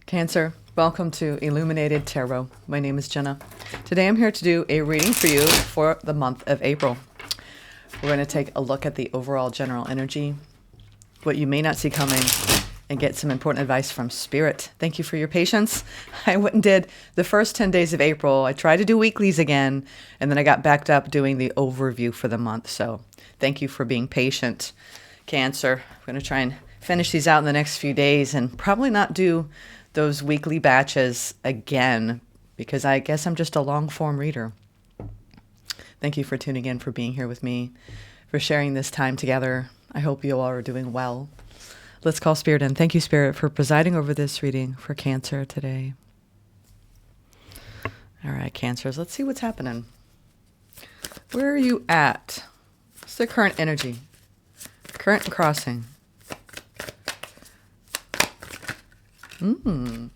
Cancer, welcome to Illuminated Tarot. My name is Jenna. Today I'm here to do a reading for you for the month of April. We're going to take a look at the overall general energy, what you may not see coming, and get some important advice from Spirit. Thank you for your patience. I went and did the first 10 days of April. I tried to do weeklies again, and then I got backed up doing the overview for the month. So thank you for being patient, Cancer. I'm going to try and finish these out in the next few days and probably not do those weekly batches again, because I guess I'm just a long form reader. Thank you for tuning in, for being here with me, for sharing this time together. I hope you all are doing well. Let's call Spirit in. Thank you, Spirit, for presiding over this reading for Cancer today. All right, Cancers, let's see what's happening. Where are you at? What's the current energy? Current and crossing. I'm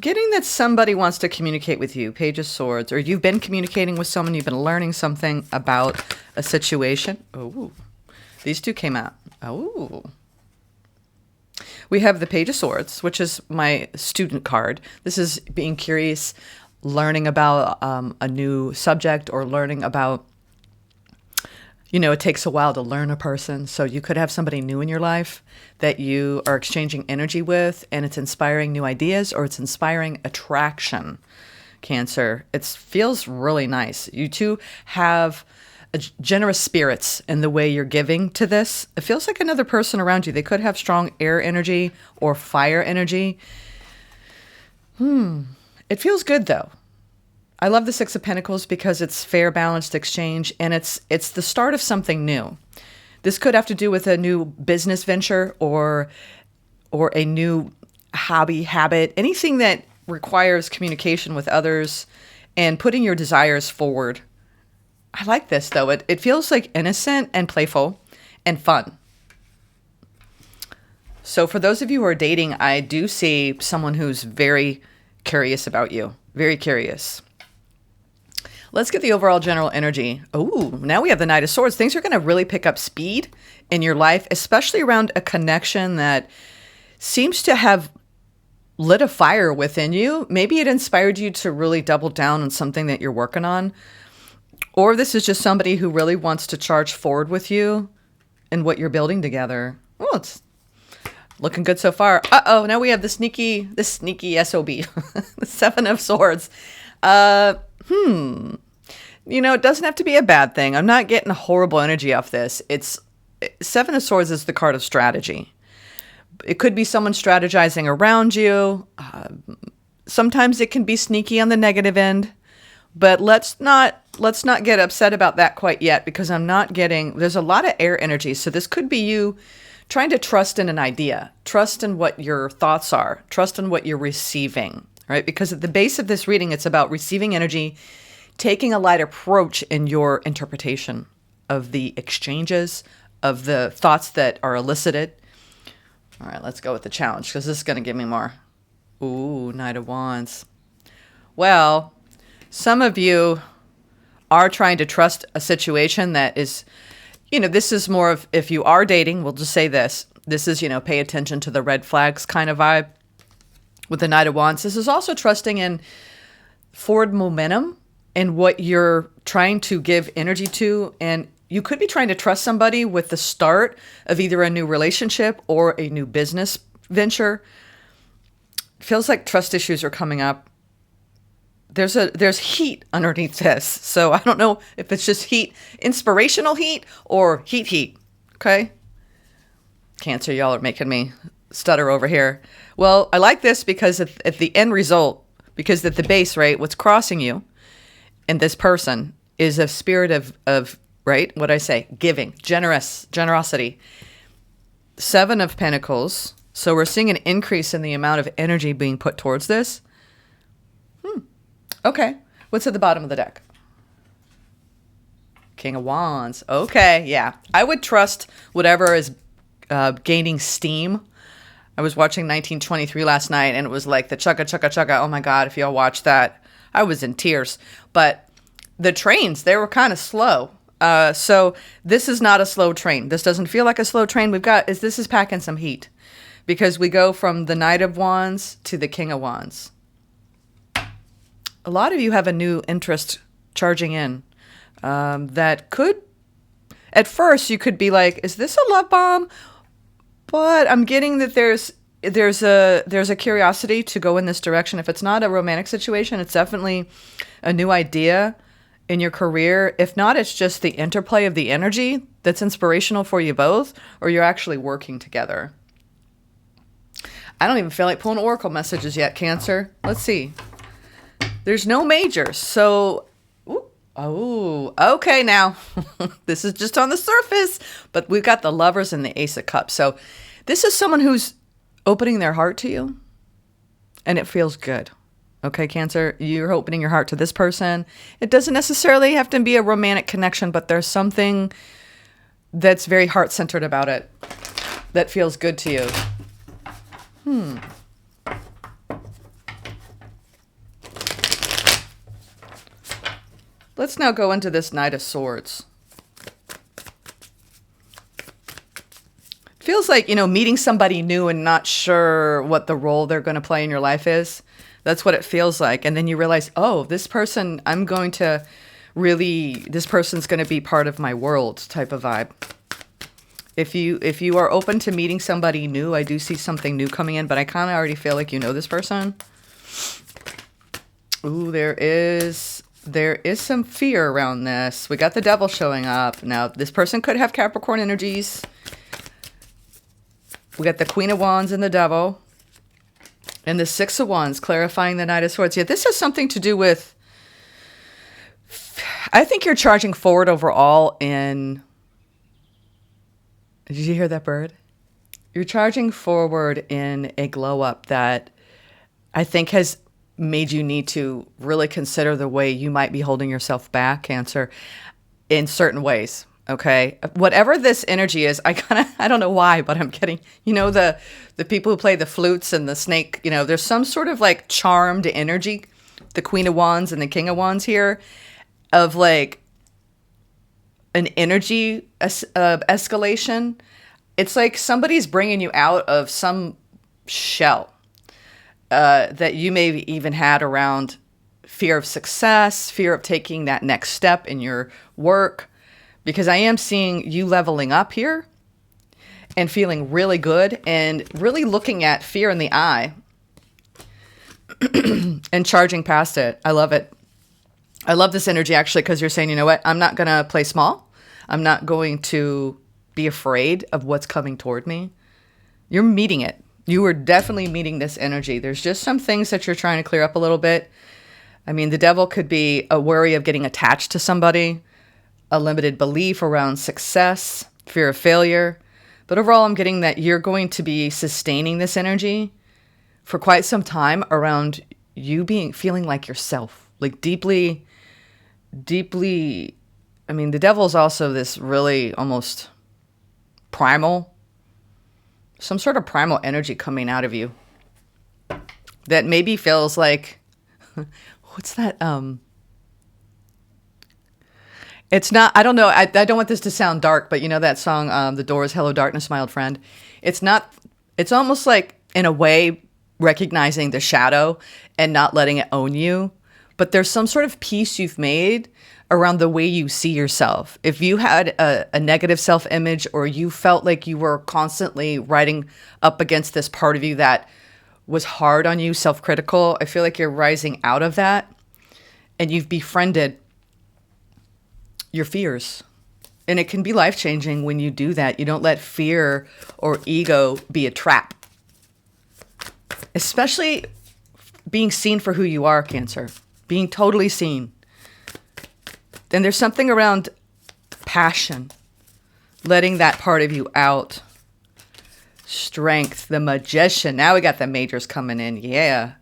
getting that somebody wants to communicate with you, Page of Swords, or you've been communicating with someone, you've been learning something about a situation. Oh, these two came out. Oh. We have the Page of Swords, which is my student card. This is being curious, learning about a new subject, or learning about, it takes a while to learn a person. So you could have somebody new in your life that you are exchanging energy with, and it's inspiring new ideas, or it's inspiring attraction, Cancer. It feels really nice. You two have generous spirits in the way you're giving to this. It feels like another person around you. They could have strong air energy or fire energy. It feels good, though. I love the Six of Pentacles because it's fair, balanced exchange, and it's the start of something new. This could have to do with a new business venture or a new hobby, habit, anything that requires communication with others and putting your desires forward. I like this, though. It feels like innocent and playful and fun. So for those of you who are dating, I do see someone who's very curious about you, very curious. Let's get the overall general energy. Oh, now we have the Knight of Swords. Things are going to really pick up speed in your life, especially around a connection that seems to have lit a fire within you. Maybe it inspired you to really double down on something that you're working on. Or this is just somebody who really wants to charge forward with you in what you're building together. Oh, it's looking good so far. Uh-oh, now we have the sneaky SOB, the Seven of Swords. It doesn't have to be a bad thing. I'm not getting horrible energy off this. Seven of Swords is the card of strategy. It could be someone strategizing around you. Sometimes it can be sneaky on the negative end, but let's not get upset about that quite yet, because there's a lot of air energy. So this could be you trying to trust in an idea, trust in what your thoughts are, trust in what you're receiving. Right? Because at the base of this reading, it's about receiving energy, taking a light approach in your interpretation of the exchanges, of the thoughts that are elicited. All right, let's go with the challenge, because this is going to give me more. Ooh, Knight of Wands. Well, some of you are trying to trust a situation that is, this is more of, if you are dating, we'll just say this is, pay attention to the red flags kind of vibe. With the Knight of Wands, this is also trusting in forward momentum and what you're trying to give energy to. And you could be trying to trust somebody with the start of either a new relationship or a new business venture. It feels like trust issues are coming up. There's heat underneath this. So I don't know if it's just heat, inspirational heat, or heat. Okay? Cancer, y'all are making me stutter over here. Well, I like this because at the end result, because at the base, right, what's crossing you and this person is a spirit of right, what I say, giving, generosity. Seven of Pentacles. So we're seeing an increase in the amount of energy being put towards this. Okay. What's at the bottom of the deck? King of Wands. Okay, yeah. I would trust whatever is gaining steam. I was watching 1923 last night, and it was like the chugga, chugga, chugga. Oh my God, if y'all watch that, I was in tears. But the trains, they were kind of slow. So this is not a slow train. This doesn't feel like a slow train. This is packing some heat. because we go from the Knight of Wands to the King of Wands. A lot of you have a new interest charging in that could, at first, you could be like, is this a love bomb? But I'm getting that there's a curiosity to go in this direction. If it's not a romantic situation, it's definitely a new idea in your career. If not, it's just the interplay of the energy that's inspirational for you both, or you're actually working together. I don't even feel like pulling oracle messages yet, Cancer. Let's see. There's no majors. So, okay now. This is just on the surface, but we've got the Lovers and the Ace of Cups. So this is someone who's opening their heart to you, and it feels good. Okay, Cancer, you're opening your heart to this person. It doesn't necessarily have to be a romantic connection, but there's something that's very heart-centered about it that feels good to you. Let's now go into this Knight of Swords. Feels like, meeting somebody new and not sure what the role they're going to play in your life is. That's what it feels like. And then you realize, oh, this person, this person's going to be part of my world type of vibe. If you are open to meeting somebody new, I do see something new coming in, but I kind of already feel like you know this person. Ooh, there is some fear around this. We got the Devil showing up. Now, this person could have Capricorn energies. We got the Queen of Wands and the Devil. And the Six of Wands, clarifying the Knight of Swords. Yeah, this has something to do with... I think you're charging forward overall in... Did you hear that bird? You're charging forward in a glow up that I think has made you need to really consider the way you might be holding yourself back, Cancer, in certain ways. Okay. Whatever this energy is, I don't know why, but I'm getting, the people who play the flutes and the snake, there's some sort of like charmed energy, the Queen of Wands and the King of Wands here, of like an energy escalation. It's like somebody's bringing you out of some shell that you may have even had around fear of success, fear of taking that next step in your work. Because I am seeing you leveling up here and feeling really good and really looking at fear in the eye and charging past it. I love it. I love this energy actually because you're saying, you know what? I'm not going to play small. I'm not going to be afraid of what's coming toward me. You're meeting it. You are definitely meeting this energy. There's just some things that you're trying to clear up a little bit. I mean, the Devil could be a worry of getting attached to somebody, a limited belief around success, fear of failure. But overall, I'm getting that you're going to be sustaining this energy for quite some time around you feeling like yourself, like deeply, I mean, the Devil's also this really almost primal, some sort of primal energy coming out of you that maybe feels like, what's that? It's not, I don't know. I don't want this to sound dark, but that song, The Doors, Hello Darkness, My Old Friend. It's almost like in a way recognizing the shadow and not letting it own you. But there's some sort of peace you've made around the way you see yourself. If you had a negative self-image or you felt like you were constantly riding up against this part of you that was hard on you, self-critical, I feel like you're rising out of that and you've befriended your fears. And it can be life-changing when you do that. You don't let fear or ego be a trap. Especially being seen for who you are, Cancer. Being totally seen. And there's something around passion. Letting that part of you out. Strength, the Magician. Now we got the majors coming in. Yeah.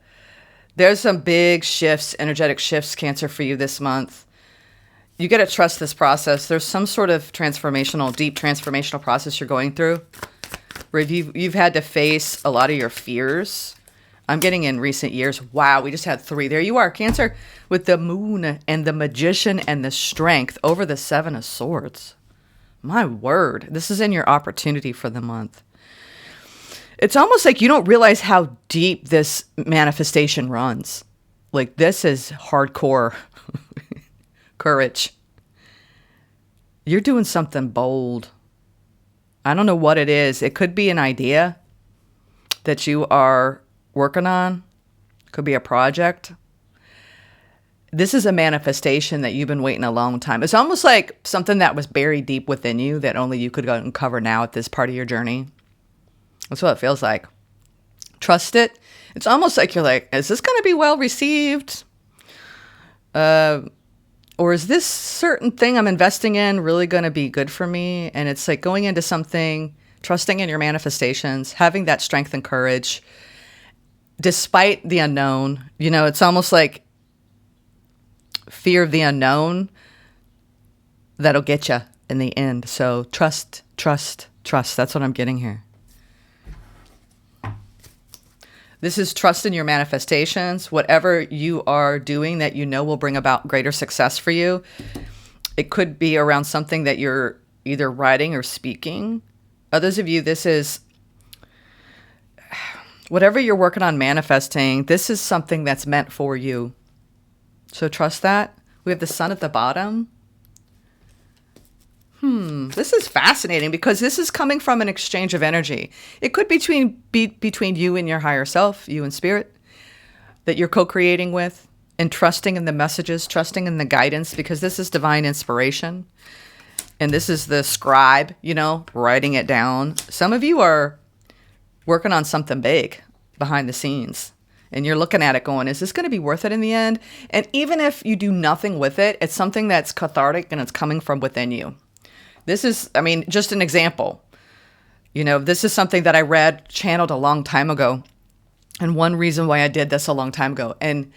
There's some big shifts, energetic shifts, Cancer, for you this month. You got to trust this process. There's some sort of deep transformational process you're going through where you've had to face a lot of your fears. I'm getting in recent years. Wow, we just had 3. There you are, Cancer, with the Moon and the Magician and the Strength over the 7 of Swords. My word, this is in your opportunity for the month. It's almost like you don't realize how deep this manifestation runs. Like, this is hardcore courage. You're doing something bold. I don't know what it is. It could be an idea that you are working on. It could be a project. This is a manifestation that you've been waiting a long time. It's almost like something that was buried deep within you that only you could go uncover now at this part of your journey. That's what it feels like. Trust it. It's almost like you're like, is this going to be well received? Or is this certain thing I'm investing in really going to be good for me? And it's like going into something, trusting in your manifestations, having that strength and courage, despite the unknown. You know, it's almost like fear of the unknown that'll get you in the end. So trust, trust, trust. That's what I'm getting here. This is trust in your manifestations. Whatever you are doing that you know will bring about greater success for you. It could be around something that you're either writing or speaking. Others of you, this is whatever you're working on manifesting. This is something that's meant for you. So trust that. We have the sun at the bottom. This is fascinating because this is coming from an exchange of energy. It could be between you and your higher self, you and spirit, that you're co-creating with, and trusting in the messages, trusting in the guidance, because this is divine inspiration. And this is the scribe, you know, writing it down. Some of you are working on something big behind the scenes. And you're looking at it going, is this going to be worth it in the end? And even if you do nothing with it, it's something that's cathartic and it's coming from within you. This is, I mean, just an example. You know, this is something that I read, channeled a long time ago. And one reason why I did this a long time ago. And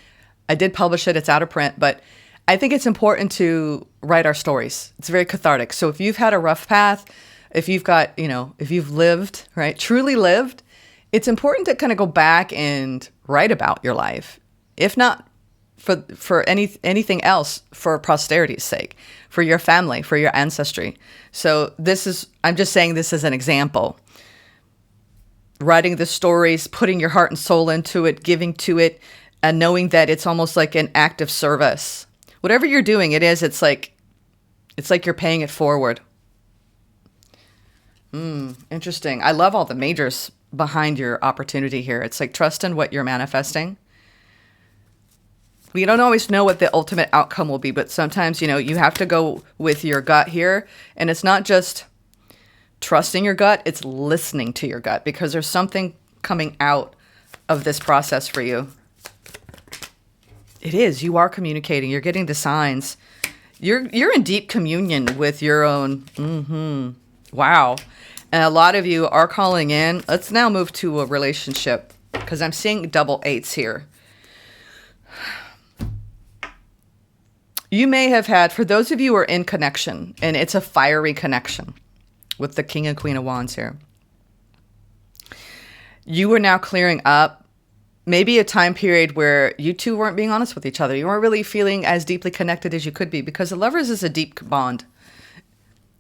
I did publish it. It's out of print. But I think it's important to write our stories. It's very cathartic. So if you've had a rough path, if you've got, you know, if you've lived, right, truly lived, it's important to kind of go back and write about your life. If not for anything else, for posterity's sake, for your family, for your ancestry. So this is, I'm just saying this as an example. Writing the stories, putting your heart and soul into it, giving to it, and knowing that it's almost like an act of service. Whatever you're doing, it's like you're paying it forward. Interesting. I love all the majors behind your opportunity here. It's like trust in what you're manifesting. We don't always know what the ultimate outcome will be, but sometimes, you know, you have to go with your gut here. And it's not just trusting your gut, it's listening to your gut, because there's something coming out of this process for you. It is. You are communicating. You're getting the signs. You're in deep communion with your own. Wow. And a lot of you are calling in. Let's now move to a relationship, because I'm seeing double eights here. You may have had, for those of you who are in connection, and it's a fiery connection with the King and Queen of Wands here. You are now clearing up maybe a time period where you two weren't being honest with each other. You weren't really feeling as deeply connected as you could be, because the lovers is a deep bond.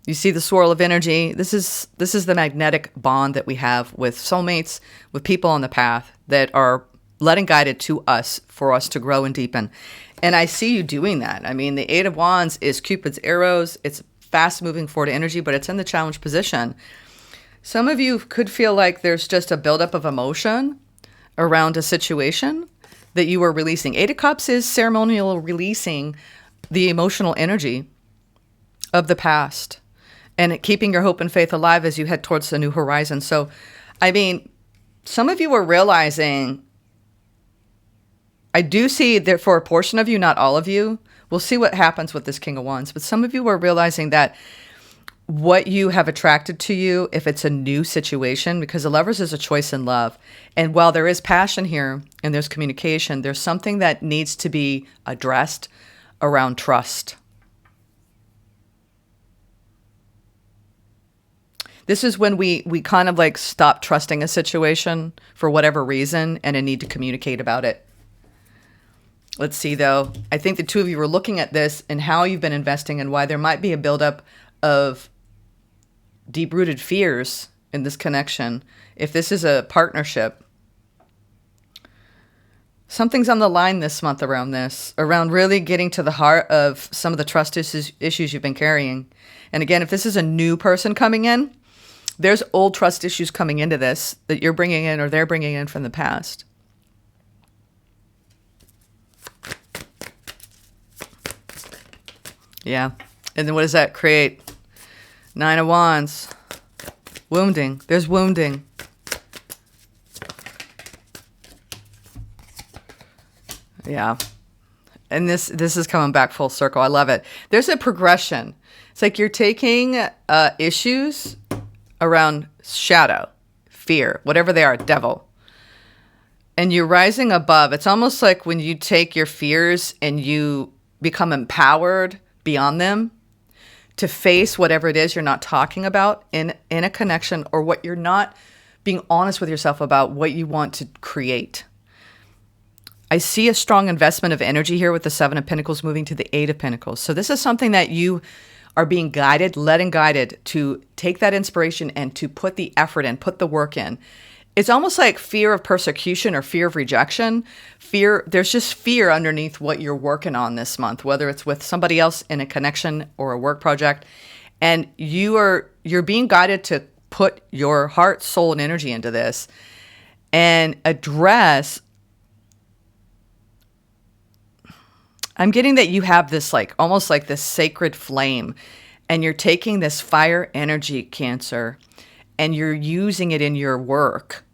You see the swirl of energy. This is the magnetic bond that we have with soulmates, with people on the path that are led and guided to us for us to grow and deepen. And I see you doing that. I mean, the Eight of Wands is Cupid's arrows. It's fast moving forward energy, but it's in the challenge position. Some of you could feel like there's just a buildup of emotion around a situation that you are releasing. Eight of Cups is ceremonial releasing the emotional energy of the past and keeping your hope and faith alive as you head towards the new horizon. So, I mean, some of you are realizing, I do see that for a portion of you, not all of you, we'll see what happens with this King of Wands, but some of you are realizing that what you have attracted to you, if it's a new situation, because the lovers is a choice in love. And while there is passion here and there's communication, there's something that needs to be addressed around trust. This is when we kind of like stop trusting a situation for whatever reason and a need to communicate about it. Let's see, though. I think the two of you are looking at this and how you've been investing and why there might be a buildup of deep-rooted fears in this connection. If this is a partnership, something's on the line this month around this, around really getting to the heart of some of the trust issues you've been carrying. And again, if this is a new person coming in, there's old trust issues coming into this that you're bringing in or they're bringing in from the past. Yeah. And then what does that create? 9 of Wands. Wounding. There's wounding. Yeah. And this is coming back full circle. I love it. There's a progression. It's like you're taking issues around shadow, fear, whatever they are, devil, and you're rising above. It's almost like when you take your fears and you become empowered beyond them to face whatever it is you're not talking about in a connection, or what you're not being honest with yourself about, what you want to create. I see a strong investment of energy here with the 7 of Pentacles moving to the 8 of Pentacles. So this is something that you are being guided, led and guided to take that inspiration and to put the effort in, put the work in. It's almost like fear of persecution or fear of rejection. There's just fear underneath what you're working on this month, whether it's with somebody else in a connection or a work project. And you're being guided to put your heart, soul, and energy into this and address. I'm getting that you have this almost like this sacred flame, and you're taking this fire energy, Cancer, and you're using it in your work.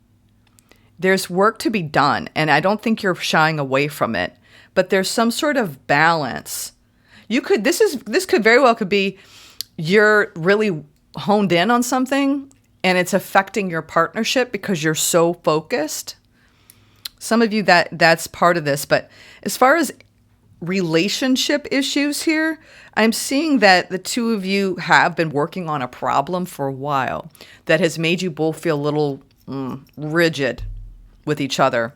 There's work to be done, and I don't think you're shying away from it, but there's some sort of balance. This could very well be you're really honed in on something and it's affecting your partnership because you're so focused. Some of you that's part of this, but as far as relationship issues here, I'm seeing that the two of you have been working on a problem for a while that has made you both feel a little rigid with each other.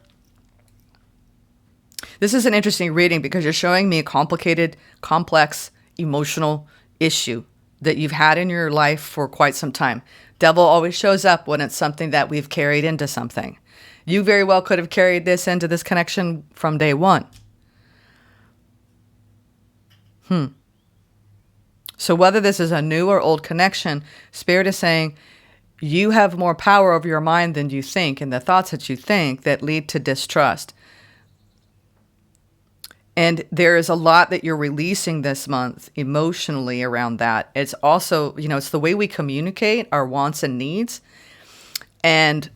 This is an interesting reading because you're showing me a complicated, complex, emotional issue that you've had in your life for quite some time. Devil always shows up when it's something that we've carried into something. You very well could have carried this into this connection from day one. So whether this is a new or old connection, Spirit is saying you have more power over your mind than you think, and the thoughts that you think that lead to distrust. And there is a lot that you're releasing this month emotionally around that. It's also, it's the way we communicate our wants and needs and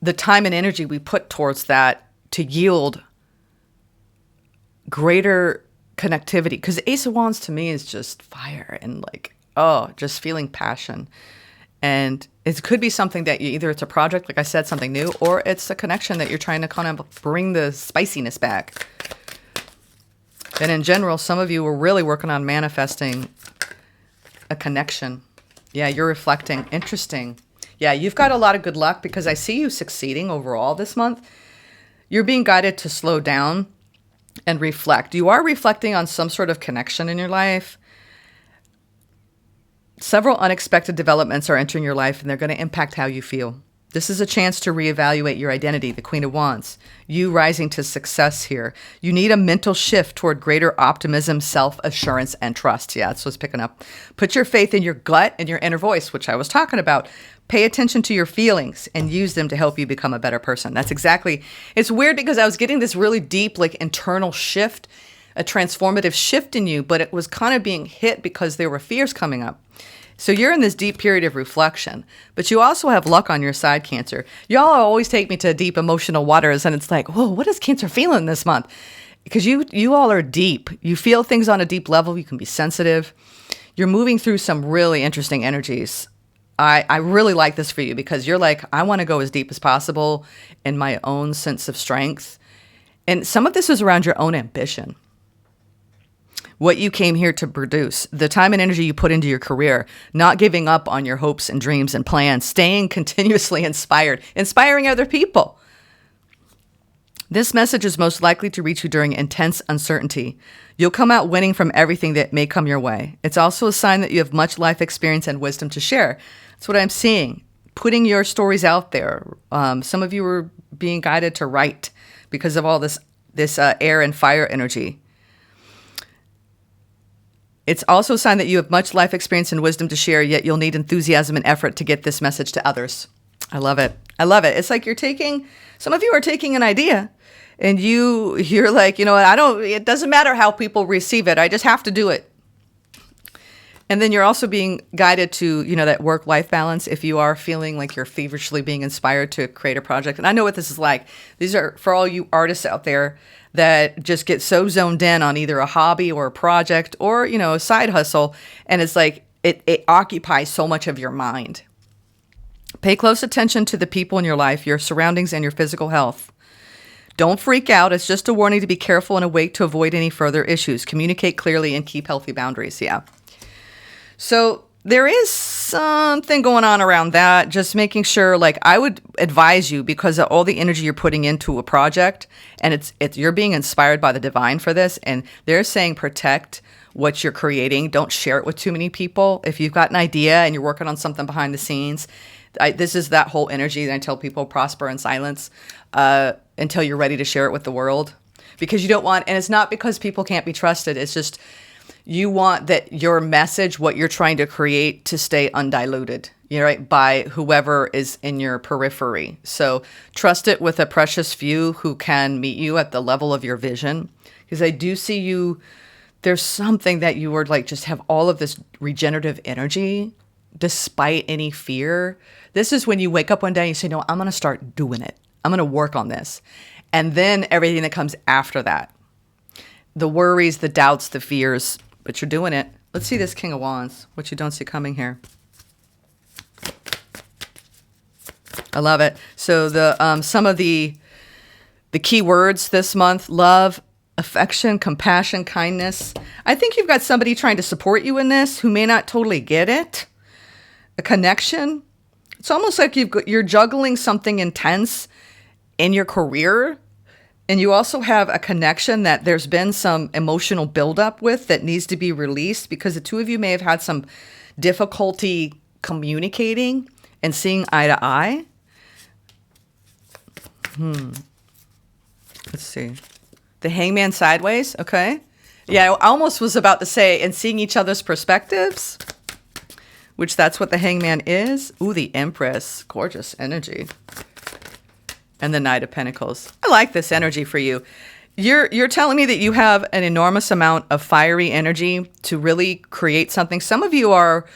the time and energy we put towards that to yield greater connectivity. Because Ace of Wands to me is just fire and just feeling passion. And it could be something that either it's a project, like I said, something new, or it's a connection that you're trying to kind of bring the spiciness back. And in general, some of you were really working on manifesting a connection. Yeah, you're reflecting. Interesting. Yeah, you've got a lot of good luck because I see you succeeding overall this month. You're being guided to slow down and reflect. You are reflecting on some sort of connection in your life. Several unexpected developments are entering your life, and they're going to impact how you feel. This is a chance to reevaluate your identity, the Queen of Wands. You rising to success here. You need a mental shift toward greater optimism, self-assurance, and trust. Yeah, that's what's picking up. Put your faith in your gut and your inner voice, which I was talking about. Pay attention to your feelings and use them to help you become a better person. That's exactly. It's weird because I was getting this really deep, internal shift, a transformative shift in you, but it was kind of being hit because there were fears coming up. So you're in this deep period of reflection, but you also have luck on your side, Cancer. Y'all always take me to deep emotional waters, and it's like, whoa, what is Cancer feeling this month? Because you all are deep. You feel things on a deep level. You can be sensitive. You're moving through some really interesting energies. I really like this for you because you're like, I want to go as deep as possible in my own sense of strength. And some of this is around your own ambition. What you came here to produce, the time and energy you put into your career, not giving up on your hopes and dreams and plans, staying continuously inspired, inspiring other people. This message is most likely to reach you during intense uncertainty. You'll come out winning from everything that may come your way. It's also a sign that you have much life experience and wisdom to share. That's what I'm seeing. putting your stories out there. Some of you are being guided to write because of all this air and fire energy. It's also a sign that you have much life experience and wisdom to share, yet you'll need enthusiasm and effort to get this message to others. I love it. I love it. It's like some of you are taking an idea and you're like, you know what, it doesn't matter how people receive it. I just have to do it. And then you're also being guided to, that work-life balance if you are feeling like you're feverishly being inspired to create a project. And I know what this is like. These are for all you artists out there that just get so zoned in on either a hobby or a project or, a side hustle. And it's like it occupies so much of your mind. Pay close attention to the people in your life, your surroundings, and your physical health. Don't freak out. It's just a warning to be careful and awake to avoid any further issues. Communicate clearly and keep healthy boundaries. Yeah. So there is something going on around that. Just making sure, I would advise you because of all the energy you're putting into a project, and you're being inspired by the divine for this, and they're saying protect what you're creating. Don't share it with too many people. If you've got an idea and you're working on something behind the scenes, this is that whole energy that I tell people prosper in silence until you're ready to share it with the world, because you don't want, and it's not because people can't be trusted. It's just you want that your message, what you're trying to create, to stay undiluted, right, by whoever is in your periphery. So trust it with a precious few who can meet you at the level of your vision. Because I do see you, there's something that you were just have all of this regenerative energy despite any fear. This is when you wake up one day and you say, no, I'm going to start doing it. I'm going to work on this. And then everything that comes after that, the worries, the doubts, the fears, but you're doing it. Let's see this King of Wands, which you don't see coming here. I love it. So some of the key words this month: love, affection, compassion, kindness. I think you've got somebody trying to support you in this who may not totally get it. A connection. It's almost like you're juggling something intense in your career. And you also have a connection that there's been some emotional buildup with that needs to be released because the two of you may have had some difficulty communicating and seeing eye to eye. Let's see. The Hangman sideways. Okay. Yeah, I almost was about to say, and seeing each other's perspectives, which that's what the Hangman is. Ooh, the Empress. Gorgeous energy. And the Knight of Pentacles. I like this energy for you. You're telling me that you have an enormous amount of fiery energy to really create something. Some of you are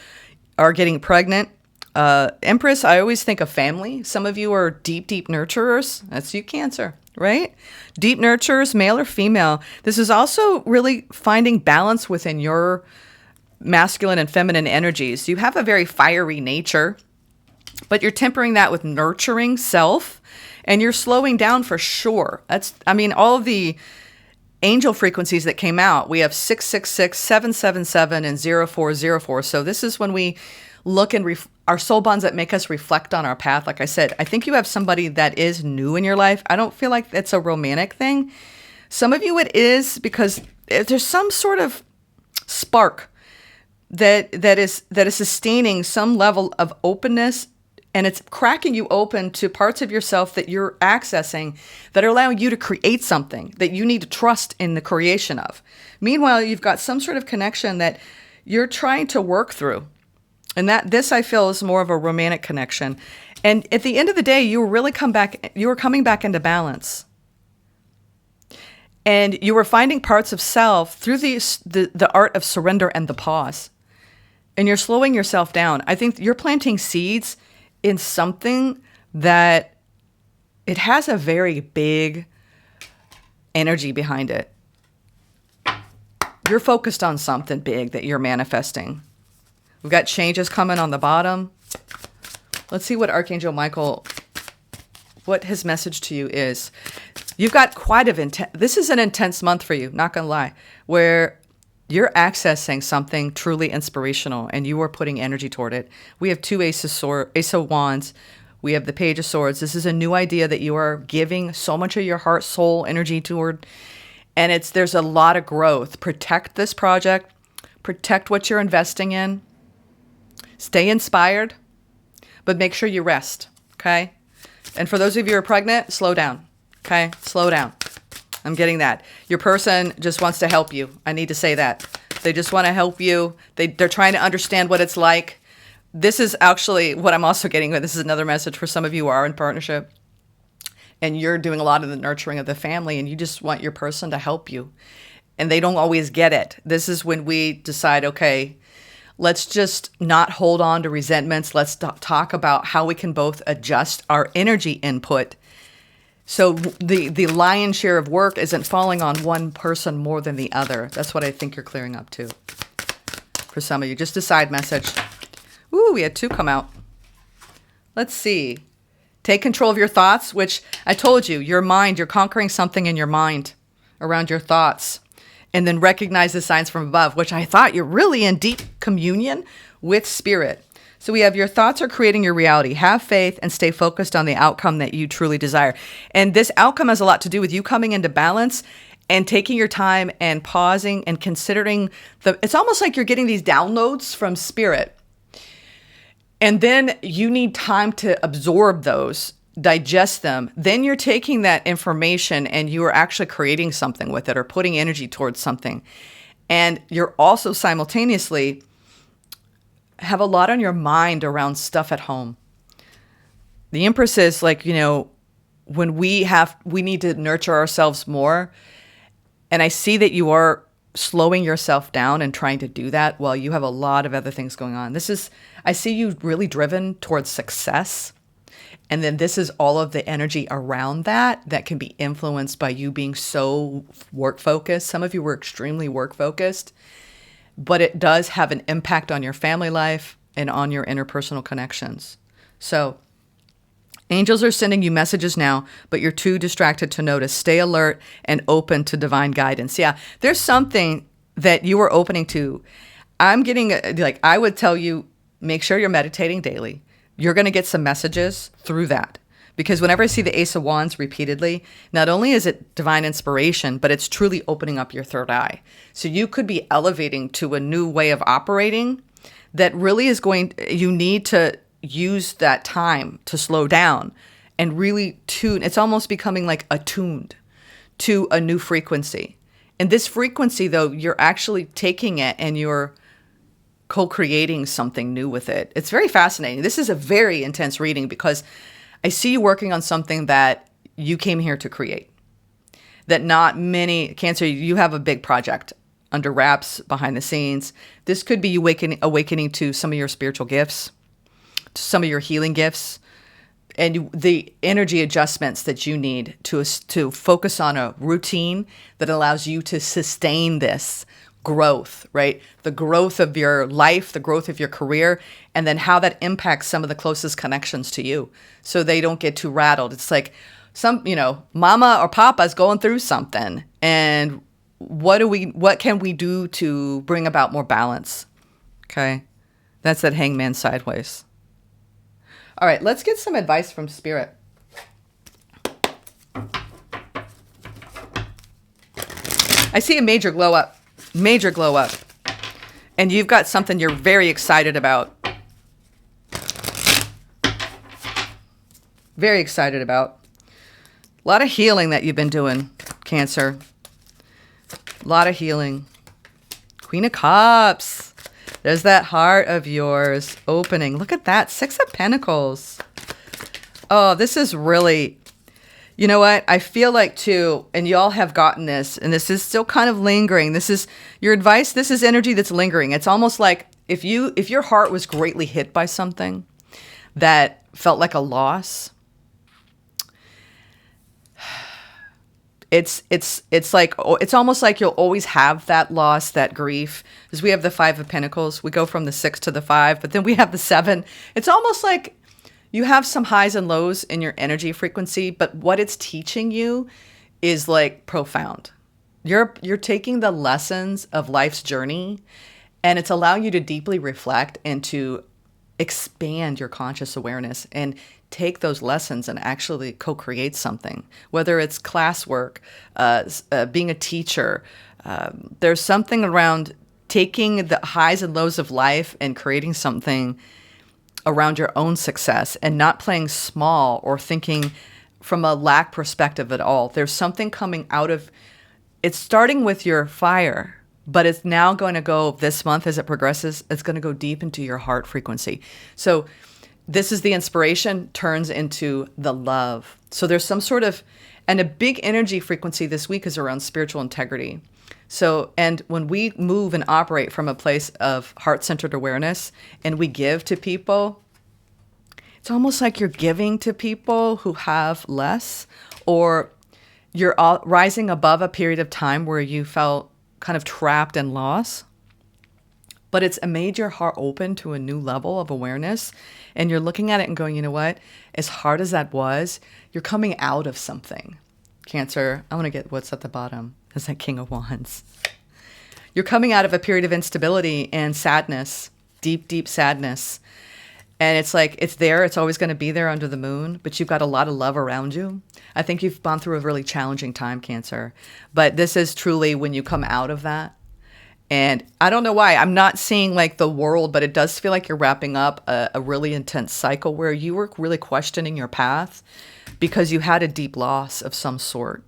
getting pregnant. Empress, I always think of family. Some of you are deep, deep nurturers. That's you, Cancer, right? Deep nurturers, male or female. This is also really finding balance within your masculine and feminine energies. You have a very fiery nature, but you're tempering that with nurturing self. And you're slowing down for sure. All of the angel frequencies that came out, we have 666, 777, and 0404. So this is when we look and our soul bonds that make us reflect on our path. Like I said, I think you have somebody that is new in your life. I don't feel like it's a romantic thing. Some of you it is, because there's some sort of spark that is sustaining some level of openness. And it's cracking you open to parts of yourself that you're accessing that are allowing you to create something that you need to trust in the creation of. Meanwhile, you've got some sort of connection that you're trying to work through. And this I feel is more of a romantic connection. And at the end of the day, you were coming back into balance. And you were finding parts of self through the art of surrender and the pause. And you're slowing yourself down. I think you're planting seeds in something that it has a very big energy behind it. You're focused on something big that you're manifesting. We've got changes coming on the bottom. Let's see what Archangel Michael, what his message to you is. You've got quite this is an intense month for you, not gonna lie, where you're accessing something truly inspirational and you are putting energy toward it. We have two Ace of Wands. We have the Page of Swords. This is a new idea that you are giving so much of your heart, soul, energy toward. And there's a lot of growth. Protect this project. Protect what you're investing in. Stay inspired. but make sure you rest, okay? And for those of you who are pregnant, slow down, okay? Slow down. I'm getting that. Your person just wants to help you. I need to say that. They just want to help you. They're trying to understand what it's like. This is actually what I'm also getting. This is another message for some of you who are in partnership and you're doing a lot of the nurturing of the family and you just want your person to help you. And they don't always get it. This is when we decide, okay, let's just not hold on to resentments. Let's talk about how we can both adjust our energy input. So the lion's share of work isn't falling on one person more than the other. That's what I think you're clearing up too. For some of you, just a side message. Ooh, we had 2 come out. Let's see. Take control of your thoughts, which I told you, your mind, you're conquering something in your mind around your thoughts. And then recognize the signs from above, which I thought you're really in deep communion with spirit. So we have your thoughts are creating your reality. Have faith and stay focused on the outcome that you truly desire. And this outcome has a lot to do with you coming into balance and taking your time and pausing and considering it's almost like you're getting these downloads from spirit. And then you need time to absorb those, digest them. Then you're taking that information and you are actually creating something with it or putting energy towards something. And you're also simultaneously have a lot on your mind around stuff at home. The Empress is like, when we need to nurture ourselves more. And I see that you are slowing yourself down and trying to do that while you have a lot of other things going on. I see you really driven towards success. And then this is all of the energy around that can be influenced by you being so work focused. Some of you were extremely work focused, but it does have an impact on your family life and on your interpersonal connections. So angels are sending you messages now, but you're too distracted to notice. Stay alert and open to divine guidance. Yeah, there's something that you are opening to. I'm getting, I would tell you, make sure you're meditating daily. You're going to get some messages through that. Because whenever I see the Ace of Wands repeatedly, not only is it divine inspiration, but it's truly opening up your third eye. So you could be elevating to a new way of operating that really is you need to use that time to slow down and really tune. It's almost becoming like attuned to a new frequency. And this frequency, though, you're actually taking it and you're co-creating something new with it. It's very fascinating. This is a very intense reading because I see you working on something that you came here to create. That not many, Cancer, you have a big project under wraps behind the scenes. This could be you awakening to some of your spiritual gifts, to some of your healing gifts, and the energy adjustments that you need to focus on a routine that allows you to sustain this growth, right? The growth of your life, the growth of your career, and then how that impacts some of the closest connections to you so they don't get too rattled. It's like mama or papa's going through something, and what can we do to bring about more balance? Okay. That's that Hangman sideways. All right, let's get some advice from Spirit. I see a major glow up. And you've got something you're very excited about. Very excited about. A lot of healing that you've been doing, Cancer. A lot of healing. Queen of Cups. There's that heart of yours opening. Look at that. 6 of Pentacles. Oh, this is really... You know what? I feel like too, and y'all have gotten this, and this is still kind of lingering. This is your advice. This is energy that's lingering. It's almost like if your heart was greatly hit by something that felt like a loss, it's like, it's almost like you'll always have that loss, that grief. Because we have the 5 of Pentacles. We go from the 6 to the 5, but then we have the 7. It's almost like you have some highs and lows in your energy frequency, but what it's teaching you is like profound. You're taking the lessons of life's journey, and it's allowing you to deeply reflect and to expand your conscious awareness and take those lessons and actually co-create something, whether it's classwork, being a teacher. There's something around taking the highs and lows of life and creating something around your own success and not playing small or thinking from a lack perspective at all. There's something coming out of it's starting with your fire, but it's now going to go this month as it progresses. It's going to go deep into your heart frequency. So this is the inspiration turns into the love. So there's some sort of, and a big energy frequency this week is around spiritual integrity. So, and when we move and operate from a place of heart-centered awareness and we give to people, it's almost like you're giving to people who have less, or you're rising above a period of time where you felt kind of trapped and lost. But it's made your heart open to a new level of awareness. And you're looking at it and going, you know what? As hard as that was, you're coming out of something. Cancer, I want to get what's at the bottom. That's that King of Wands. You're coming out of a period of instability and sadness, deep, deep sadness. And it's like, it's there. It's always going to be there under the moon, but you've got a lot of love around you. I think you've gone through a really challenging time, Cancer. But this is truly when you come out of that. And I don't know why. I'm not seeing like the world, but it does feel like you're wrapping up a really intense cycle where you were really questioning your path because you had a deep loss of some sort.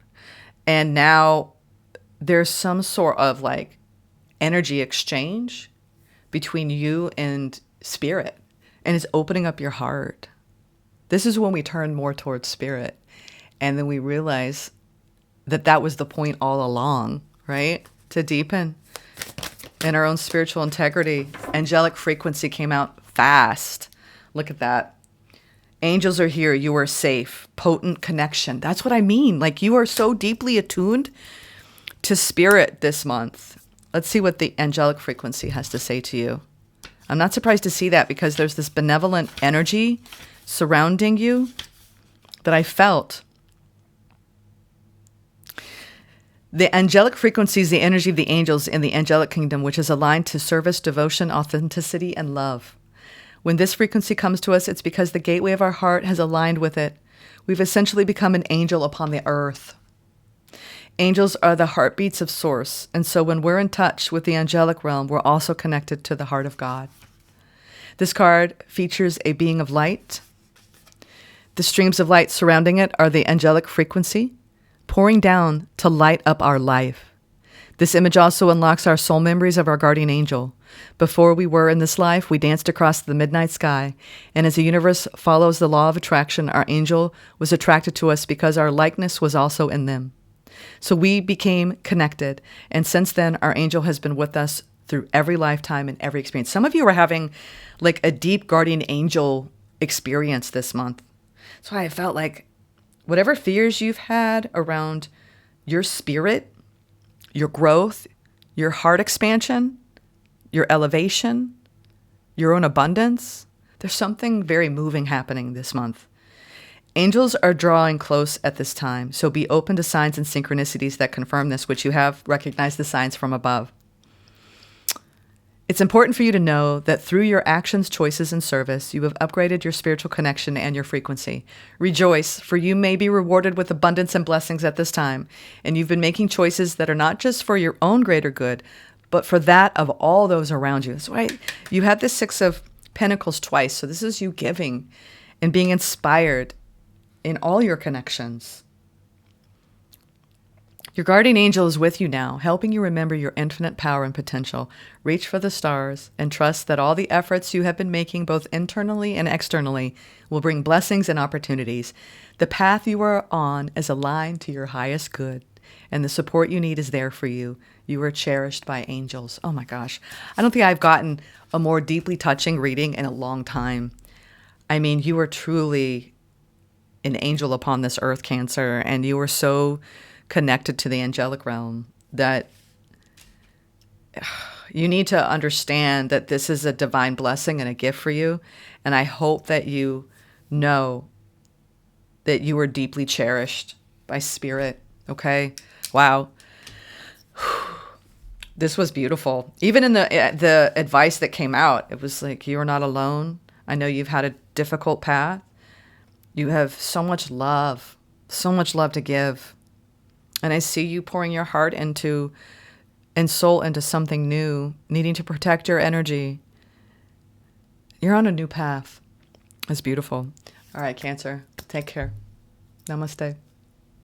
And now there's some sort of like energy exchange between you and spirit. And it's opening up your heart. This is when we turn more towards spirit. And then we realize that that was the point all along, right? To deepen in our own spiritual integrity. Angelic frequency came out fast. Look at that. Angels are here. You are safe. Potent connection. That's what I mean. Like you are so deeply attuned to spirit this month. Let's see what the angelic frequency has to say to you. I'm not surprised to see that because there's this benevolent energy surrounding you that I felt. The angelic frequency is the energy of the angels in the angelic kingdom, which is aligned to service, devotion, authenticity, and love. When this frequency comes to us, it's because the gateway of our heart has aligned with it. We've essentially become an angel upon the earth. Angels are the heartbeats of Source, and so when we're in touch with the angelic realm, we're also connected to the heart of God. This card features a being of light. The streams of light surrounding it are the angelic frequency, pouring down to light up our life. This image also unlocks our soul memories of our guardian angel. Before we were in this life, we danced across the midnight sky, and as the universe follows the law of attraction, our angel was attracted to us because our likeness was also in them. So we became connected, and since then, our angel has been with us through every lifetime and every experience. Some of you are having like a deep guardian angel experience this month. So I felt like whatever fears you've had around your spirit, your growth, your heart expansion, your elevation, your own abundance, there's something very moving happening this month. Angels are drawing close at this time, so be open to signs and synchronicities that confirm this, which you have recognized the signs from above. It's important for you to know that through your actions, choices, and service, you have upgraded your spiritual connection and your frequency. Rejoice, for you may be rewarded with abundance and blessings at this time, and you've been making choices that are not just for your own greater good, but for that of all those around you. That's why you had the Six of Pentacles twice, so this is you giving and being inspired in all your connections. Your guardian angel is with you now, helping you remember your infinite power and potential. Reach for the stars and trust that all the efforts you have been making, both internally and externally, will bring blessings and opportunities. The path you are on is aligned to your highest good, and the support you need is there for you. You are cherished by angels. Oh my gosh. I don't think I've gotten a more deeply touching reading in a long time. I mean, you are truly an angel upon this earth, Cancer, and you are so connected to the angelic realm that you need to understand that this is a divine blessing and a gift for you. And I hope that you know that you are deeply cherished by spirit. Okay. Wow. This was beautiful. Even in the advice that came out, it was like, you are not alone. I know you've had a difficult path. You have so much love to give. And I see you pouring your heart into and soul into something new, needing to protect your energy. You're on a new path. That's beautiful. All right, Cancer. Take care. Namaste.